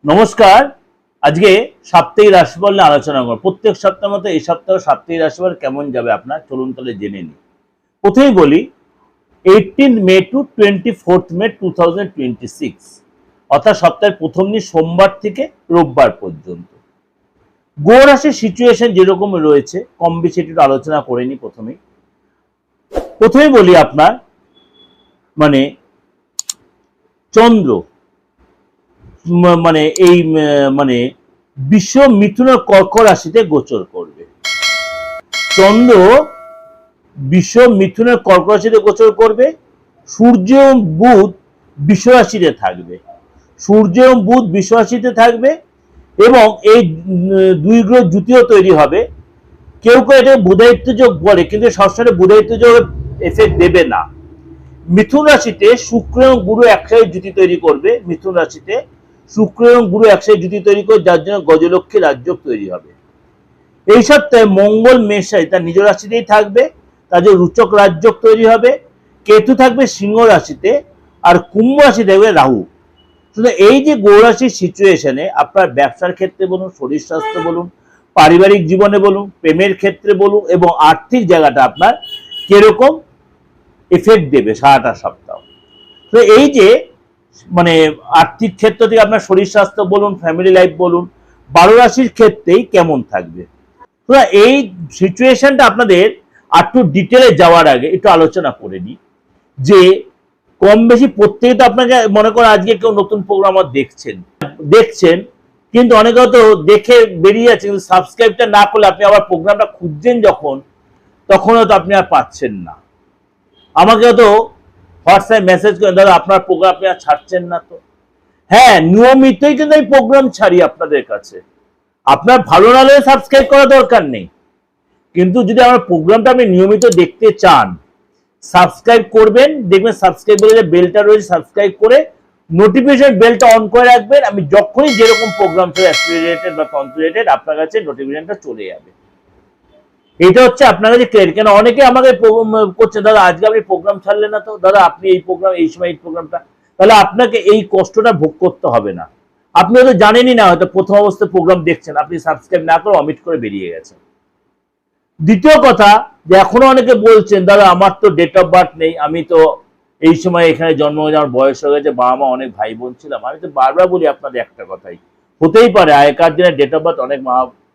নমস্কার। আজকে সাপ্তাহিক রাশিফল নিয়ে আলোচনা করব। প্রত্যেক সপ্তাহের মতো এই সপ্তাহে সাপ্তাহিক রাশিফল কেমন যাবে আপনার চলুন তাহলে জেনে নিই। প্রথমেই বলি 18 মে টু 24 মে 2026 অর্থাৎ সপ্তাহের প্রথম দিন সোমবার থেকে রোববার পর্যন্ত গ্রহ রাশির সিচুয়েশন যেরকম রয়েছে কম বেশি একটু আলোচনা করে নিই। প্রথমেই বলি আপনার চন্দ্র বিশ্ব মিথুনের কর্ক রাশিতে গোচর করবে। চন্দ্র বিশ্ব মিথুনের কর্ক রাশিতে গোচর করবে। সূর্য এবং বুধ বিশ্ব রাশিতে থাকবে এবং এই দুই গ্রহ জুতিও তৈরি হবে। কেউ কেউ এটা বুধায়িত্ব যোগ বলে, কিন্তু সবসময় বুধায়িত্ব যোগ এফেক্ট দেবে না। মিথুন রাশিতে শুক্র এবং গুরু একসাথে জুতি তৈরি করবে। যার জন্য গজলক্ষ্মী রাজযোগ তৈরি হবে। এই সপ্তাহে মঙ্গল মেষ রাশি তার নিজ রাশিতেই থাকবে, তার জন্য রুচক রাজযোগ তৈরি হবে। কেতু থাকবে সিংহ রাশিতে, আর কুম্ভ রাশি থাকবে রাহু। শুধু এই যে গ্রহ রাশির সিচুয়েশনে আপনার ব্যবসার ক্ষেত্রে বলুন, শরীর স্বাস্থ্য বলুন, পারিবারিক জীবনে বলুন, প্রেমের ক্ষেত্রে বলুন এবং আর্থিক জায়গাটা আপনার কিরকম এফেক্ট দেবে সারাটা সপ্তাহ। তো এই যে আর্থিক ক্ষেত্র থেকে আপনার শরীর স্বাস্থ্য বলুন, ফ্যামিলি লাইফ বলুন, 12 রাশির ক্ষেত্রেই কেমন থাকবে। তো এই সিচুয়েশনটা আপনাদের একটু ডিটেলে যাওয়ার আগে একটু আলোচনা করে নিই যে কম বেশি প্রত্যেকে তো আপনাকে মনে করেন আজকে কেউ নতুন প্রোগ্রাম দেখছেন কিন্তু অনেকে হয়তো দেখে বেরিয়ে যাচ্ছে, কিন্তু সাবস্ক্রাইবটা না করলে আপনি আবার প্রোগ্রামটা খুঁজছেন তখন হয়তো আপনি আর পাচ্ছেন না। আমাকে হয়তো হোয়াটসঅ্যাপ মেসেজ করেন, দাদা আপনার প্রোগ্রাম আপনি আর ছাড়ছেন না। তো হ্যাঁ, নিয়মিতই কিন্তু এই প্রোগ্রাম ছাড়ি আপনাদের কাছে। আপনার ভালো না লাগলে সাবস্ক্রাইব করা দরকার নেই, কিন্তু যদি আমার প্রোগ্রামটা আপনি নিয়মিত দেখতে চান সাবস্ক্রাইব করবেন। দেখবেন সাবস্ক্রাইব বলে যে বেলটা রয়েছে, সাবস্ক্রাইব করে নোটিফিকেশন বেলটা অন করে রাখবেন। আমি যখনই যেরকম প্রোগ্রাম চলে অ্যাস্ট্রো বা তন্ত্র রিলেটেড আপনার কাছে নোটিফিকেশনটা চলে যাবে। এটা হচ্ছে আপনার কাছে ক্লিয়ার। কেন অনেকে আমাকে করছে, দাদা আজকে আপনি প্রোগ্রাম ছাড়লেন না, তো দাদা আপনি এই প্রোগ্রাম এই সময় এই প্রোগ্রামটা, তাহলে আপনাকে এই কষ্টটা ভোগ করতে হবে না। আপনি হয়তো জানেনই না, হয়তো প্রথম অবস্থায় প্রোগ্রাম দেখছেন, আপনি সাবস্ক্রাইব না করে অমিট করে বেরিয়ে গেছেন। দ্বিতীয় কথা যে এখনো অনেকে বলছেন, দাদা আমার তো ডেট অফ বার্থ নেই, আমি তো এই সময় এখানে জন্ম হয়েছে, আমার বয়স হয়ে গেছে, বাবা মা অনেক ভাই বোন ছিলাম। আমি তো বারবার বলি আপনাদের একটা কথাই, হতেই পারে আগেকার দিনে ডেট অফ বার্থ অনেক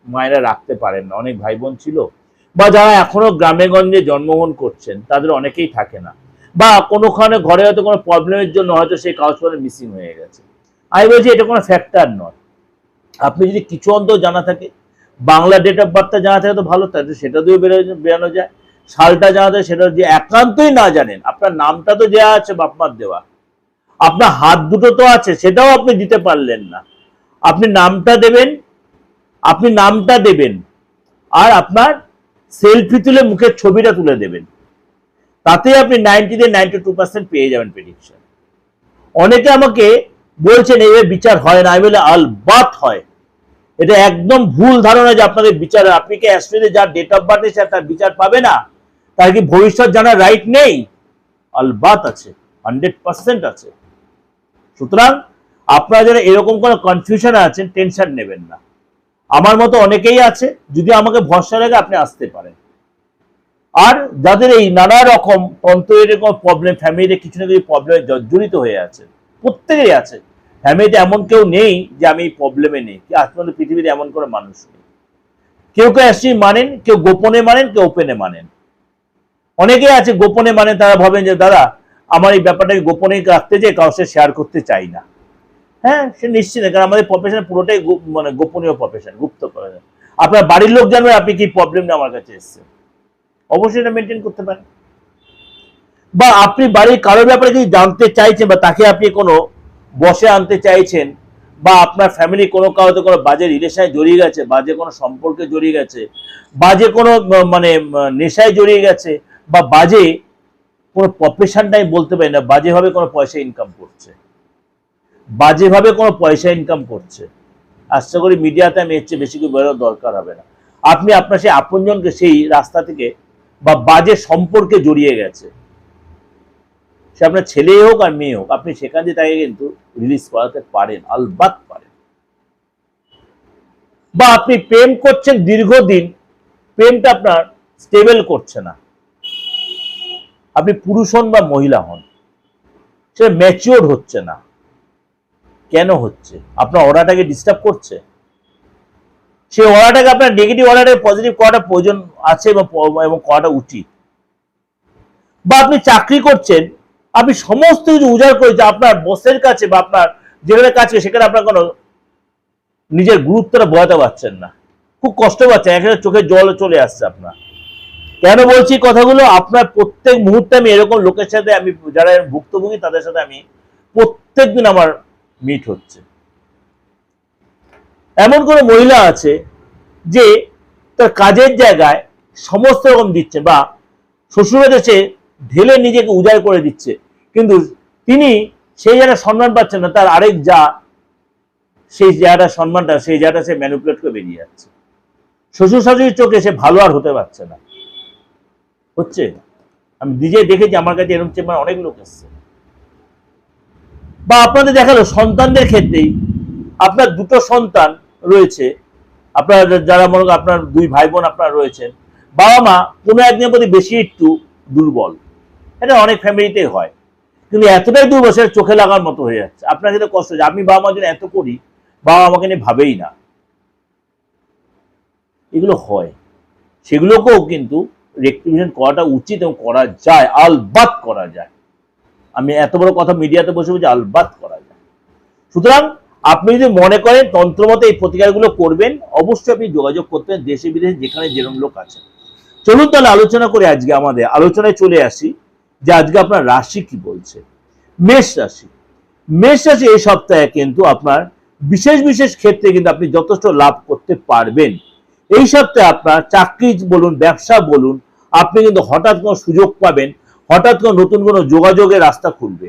মায়েরা রাখতে পারেন না, অনেক ভাই বোন ছিল, বা যারা এখনো গ্রামে গঞ্জে জন্মগ্রহণ করছেন তাদের অনেকেই থাকে না, বা কোনোখানে ঘরে হয়তো কোনো প্রবলেমের জন্য হয়তো সেই কাগজপত্র মিসিং হয়ে গেছে। আমি বলছি এটা কোনো ফ্যাক্টর নয়। আপনি যদি কিছু অন্তত জানা থাকে, বাংলা ডেট অফ বার্থটা জানা থাকে তো ভালো, তাহলে সেটা দিয়েও বেরানো যায়। সালটা জানা থাকে, সেটা দিয়ে একান্তই না জানেন, আপনার নামটা তো দেওয়া আছে বাপমার দেওয়া, আপনার হাত দুটো তো আছে, সেটাও আপনি দিতে পারলেন না। আপনি নামটা দেবেন আর আপনার সেলফি তুলে মুখের ছবিটা তুলে দেবেন, তাতে আপনি 92% পেয়ে যাবেন প্রেডিকশন। অনেকে আমাকে বলছেন এইভাবে বিচার হয় না, আমি বলে আলবাত হয়। এটা একদম ভুল ধারণা যে আপনাদের বিচার, আপনি কি অ্যাস্ট্রোতে যার ডেট অফ বার্থ আছে তার বিচার পাবে না, তার কি ভবিষ্যৎ জানার রাইট নেই? আলবাত আছে, 100% আছে। সুতরাং আপনারা যারা এরকম কোনো কনফিউশন আছেন টেনশন নেবেন না, আমার মতো অনেকেই আছে, যদি আমাকে ভরসা লাগে আপনি আসতে পারেন। আর যাদের এই নানা রকম তন্ত্রের কোনো প্রবলেম, ফ্যামিলিতে কিছু না কিছু প্রবলেমে জড়িত হয়ে আছে, প্রত্যেকেরই আছে, ফ্যামিলিতে এমন কেউ নেই যে আমি এই প্রবলেমে নেই, কি আজ পর্যন্ত পৃথিবীতে এমন কোনো মানুষ নেই। কেউ অ্যাকচুয়ালি মানেন, কেউ গোপনে মানেন, কেউ ওপেনে মানেন। অনেকেই আছে গোপনে মানেন, তারা ভাবেন যে দাদা আমার এই ব্যাপারটা গোপনে রাখতে চাই, কারোর সাথে শেয়ার করতে চাই না। হ্যাঁ, সে নিশ্চিত, কারণ আমাদের প্রফেশন পুরোটাই গোপনীয় প্রফেশন, গুপ্ত প্রফেশন। আপনার বাড়ির লোক জানবে আপনি কি প্রবলেম নিয়ে আমার কাছে এসেছেন, অবশ্যই এটা মেনটেন করতে পারেন। বা আপনি বাড়ির কারোর ব্যাপারে যদি জানতে চাইছেন, বা তাকে আপনি কোনো বসে আনতে চাইছেন, বা আপনার ফ্যামিলি কোনো কারোতে কোনো বাজে রিলেশনে জড়িয়ে গেছে, বাজে কোনো সম্পর্কে জড়িয়ে গেছে, বাজে কোনো নেশায় জড়িয়ে গেছে, বা বাজে কোনো প্রফেশনটাই বলতে পারি না, বাজেভাবে কোনো পয়সা ইনকাম করছে, আশা করি মিডিয়াতে আমি এর চেয়ে বেশি কিছু বেরোর দরকার হবে না। আপনি আপনার সেই আপনজনকে সেই রাস্তা থেকে বা বাজে সম্পর্কে জড়িয়ে গেছে, সে আপনার ছেলে হোক আর মেয়ে হোক, আপনি সেখান দিয়ে তাকে কিন্তু রিলিজ করাতে পারেন, আলবাত পারেন। বা আপনি প্রেম করছেন দীর্ঘদিন, প্রেমটা আপনার স্টেবল করছে না, আপনি পুরুষ হন বা মহিলা হন, সে ম্যাচিওর হচ্ছে না। কেন হচ্ছে? আপনার অরাটাকে ডিস্টার্ব করছে। সেই অরাটাকে আপনার নেগেটিভ অরাটাকে পজিটিভ করাটা প্রয়োজন আছে এবং করাটা উচিত। বা আপনি চাকরি করছেন, আপনি সমস্ত কিছু উজাড় করেছে আপনার বসের কাছে বা আপনার যেখানে কাছে, সেখানে আপনার কোনো নিজের গুরুত্বটা বোঝাতে পারছেন না, খুব কষ্ট পাচ্ছেন, এখানে চোখে জল চলে আসছে আপনার। কেন বলছি কথাগুলো? আপনার প্রত্যেক মুহূর্তে আমি এরকম লোকের সাথে, আমি যারা ভুক্তভোগী তাদের সাথে আমি প্রত্যেক দিন আমার মিট হচ্ছে। এমন কোন মহিলা আছে যে তার কাজের জায়গায় সমস্ত রকম দিচ্ছে, বা শ্বশুরের দেশে ঢেলে নিজেকে উজাড় করে দিচ্ছে, কিন্তু তিনি সেই জায়গায় সম্মান পাচ্ছেন না, তার আরেক যা সেই জায়গাটা সম্মানটা, সেই জায়গাটা সে ম্যানিপুলেট করে বেরিয়ে যাচ্ছে। শ্বশুর শাশুড়ির চোখে সে ভালো আর হতে পারছে না। হচ্ছে, আমি নিজে দেখেছি, আমার কাছে এরকম চেম্বার অনেক লোক এসছে। বা আপনাদের দেখালো সন্তানদের ক্ষেত্রেই, আপনার দুটো সন্তান রয়েছে, আপনার যারা মনে করেন আপনার দুই ভাই বোন আপনার রয়েছেন, বাবা মা কোনো একদিনের প্রতি বেশি একটু দুর্বল, এটা অনেক ফ্যামিলিতেই হয়, কিন্তু এতটাই দুর্বল সেটা চোখে লাগার মতো হয়ে যাচ্ছে। আপনার ক্ষেত্রে কষ্ট হচ্ছে, আমি বাবা মার জন্য এত করি, বাবা আমাকে নিয়ে ভাবেই না, এগুলো হয়। সেগুলোকেও কিন্তু রেকটিফিকেশন করাটা উচিত এবং করা যায়, আলবাত করা যায়। আমি এত বড় কথা মিডিয়াতে বসে বলছি, আলবাত করা যায়। সুতরাং আপনি যদি মনে করেন তন্ত্রমতে এই প্রতিকারগুলো করবেন, অবশ্যই আপনি যোগাযোগ করতেন দেশে বিদেশে যেখানে যেরকম লোক আছে। চলুন তাহলে আলোচনা করে আজকে আমাদের আলোচনায় চলে আসি যে আজকে আপনার রাশি কি বলছে। মেষ রাশি। মেষ রাশি এই সপ্তাহে কিন্তু আপনার বিশেষ বিশেষ ক্ষেত্রে কিন্তু আপনি যথেষ্ট লাভ করতে পারবেন। এই সপ্তাহে আপনার চাকরি বলুন, ব্যবসা বলুন, আপনি কিন্তু হঠাৎ কোনো সুযোগ পাবেন, হঠাৎ কোনো নতুন কোনো যোগাযোগের রাস্তা খুলবে।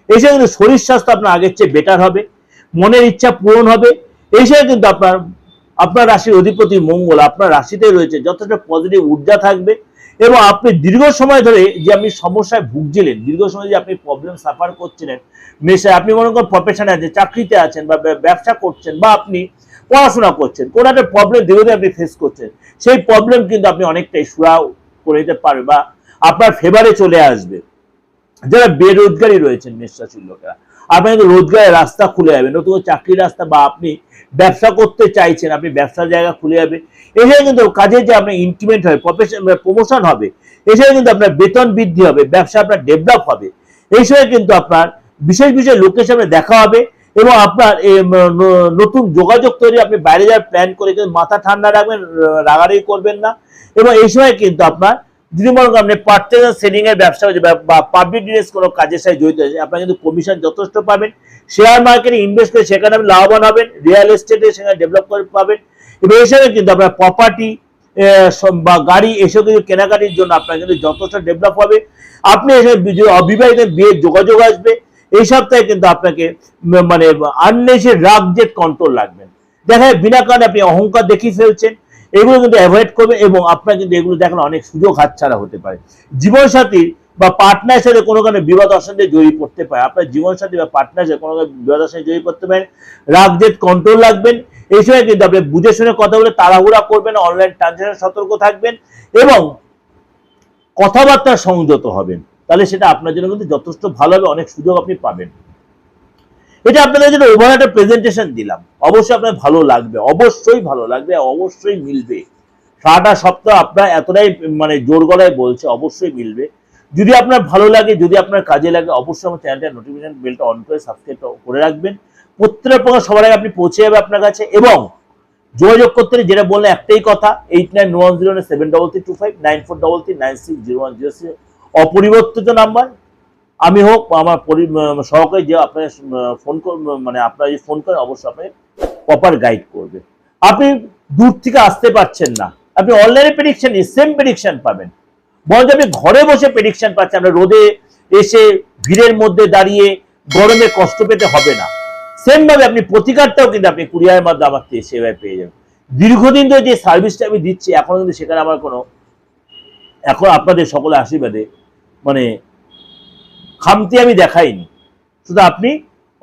এছাড়া কিন্তু শরীর স্বাস্থ্য আপনার আগের চেয়ে বেটার হবে, মনের ইচ্ছা পূরণ হবে। এছাড়া কিন্তু আপনার আপনার রাশির অধিপতি মঙ্গল আপনার রাশিতে রয়েছে, যথেষ্ট পজিটিভ ঊর্জা থাকবে। এবং আপনি দীর্ঘ সময় ধরে যে আপনি সমস্যায় ভুগছিলেন, দীর্ঘ সময় যে আপনি প্রবলেম সাফার করছিলেন, মেশে আপনি মনে করেন প্রফেশনে আছেন, চাকরিতে আছেন, বা ব্যবসা করছেন, বা আপনি পড়াশোনা করছেন, কোনো একটা প্রবলেম দীর্ঘদিন আপনি ফেস করছেন, সেই প্রবলেম কিন্তু আপনি অনেকটাই সুরাও করে দিতে পারবে বা আপনার ফেভারে চলে আসবে। যারা বেরোজগারি রয়েছেন মেষ রাশির লোকেরা, আপনি কিন্তু রোজগারের রাস্তা খুলে যাবে, নতুন চাকরির রাস্তা, বা আপনি ব্যবসা করতে চাইছেন, আপনি ব্যবসার জায়গা খুলে যাবে। এছাড়া কিন্তু কাজের যে আপনার ইনক্রিমেন্ট হবে, প্রমোশন হবে, এছাড়া কিন্তু আপনার বেতন বৃদ্ধি হবে, ব্যবসা আপনার ডেভেলপ হবে। এই সময় কিন্তু আপনার বিশেষ বিশেষ লোকের সামনে দেখা হবে এবং আপনার নতুন যোগাযোগ তৈরি, আপনি বাইরে যাওয়ার প্ল্যান করে কিন্তু মাথা ঠান্ডা রাখবেন, রাগারাগি করবেন না। এবং এই সময় কিন্তু আপনার যদি মনে করেন আপনি পার্চেস সেলিং এর ব্যবসা হচ্ছে বা পাবলিক ডিলেস কোনো কাজের সাথে জড়িত আছে, আপনার কিন্তু কমিশন যথেষ্ট পাবেন। শেয়ার মার্কেটে ইনভেস্ট করে সেখানে আপনি লাভবান হবেন, রিয়েল এস্টেটে সেখানে ডেভেলপ করে পাবেন। এবং এই সময় কিন্তু আপনার প্রপার্টি বা গাড়ি এসব কিছু কেনাকাটির জন্য আপনার কিন্তু যথেষ্ট ডেভেলপ হবে। আপনি অবিবাহিত বিয়ের যোগাযোগ আসবে। এই সপ্তাহে কিন্তু আপনাকে মানে আননেসের রাগ জেদ কন্ট্রোল রাখবেন। দেখা যায় বিনা কারণে আপনি অহংকার দেখিয়ে ফেলছেন, এগুলো কিন্তু অ্যাভয়েড করবে। এবং আপনার কিন্তু এগুলো দেখলে অনেক সুযোগ হাতছাড়া হতে পারে। জীবনসাথী বা পার্টনারের সাথে কোনো কারণে বিবাদ অশান্তি জড়িয়ে পড়তে পারে, আপনার জীবনসাথী বা পার্টনারের সাথে কোনো বিবাদ অশান্তি জড়িয়ে পড়তে পারেন। রাগ জেদ কন্ট্রোল রাখবেন। এই সময় কিন্তু আপনি বুঝে শুনে কথা বলে তাড়াহুড়া করবেন, অনলাইন ট্রানজাকশন সতর্ক থাকবেন এবং কথাবার্তা সংযত হবেন, তাহলে সেটা আপনার জন্য কিন্তু যথেষ্ট ভালো হবে, অনেক সুযোগ আপনি পাবেন। এটা আপনাদের জন্য ওভার একটা প্রেজেন্টেশন দিলাম, অবশ্যই আপনার ভালো লাগবে, অবশ্যই ভালো লাগবে, অবশ্যই মিলবে। সারাটা সপ্তাহ আপনার এতটাই মানে জোর গলায় বলছে, অবশ্যই মিলবে। যদি আপনার ভালো লাগে, যদি আপনার কাজে লাগে, অবশ্যই আমার চ্যানেলটা নোটিফিকেশন বেলটা অন করে সাবস্ক্রাইব করে রাখবেন। প্রত্যেকটা প্রকার সবার আগে আপনি পৌঁছে যাবে আপনার কাছে। এবং যোগাযোগ করতে যেটা বললে একটাই কথা, 8991073325 9433960106 অপরিবর্তিত নাম্বার। আমি হোক আমার সহকারী যে আপনার ফোন মানে আপনারা যে ফোন করেন, অবশ্যই আপনাকে প্রপার গাইড করবে। আপনি দূর থেকে আসতে পারছেন না, আপনি অনলাইনে প্রেডিকশন সেম প্রেডিকশন পাবেন, বরঞ্চ আপনি ঘরে বসে প্রেডিকশন পাচ্ছেন। আপনার রোদে এসে ভিড়ের মধ্যে দাঁড়িয়ে গরমে কষ্ট পেতে হবে না। সেম ভাবে আপনি প্রতিকারটাও কিন্তু আপনি কুরিয়ারের মাধ্যমে আমার সেভাবে পেয়ে যাবেন। দীর্ঘদিন ধরে যে সার্ভিসটা আমি দিচ্ছি, এখনো কিন্তু সেখানে আমার কোনো, এখন আপনাদের সকলের আশীর্বাদে মানে খামতি আমি দেখাইনি। শুধু আপনি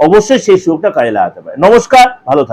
অবশ্যই সেই সুযোগটা কাজে লাগাতে পারেন। নমস্কার, ভালো থাকবেন।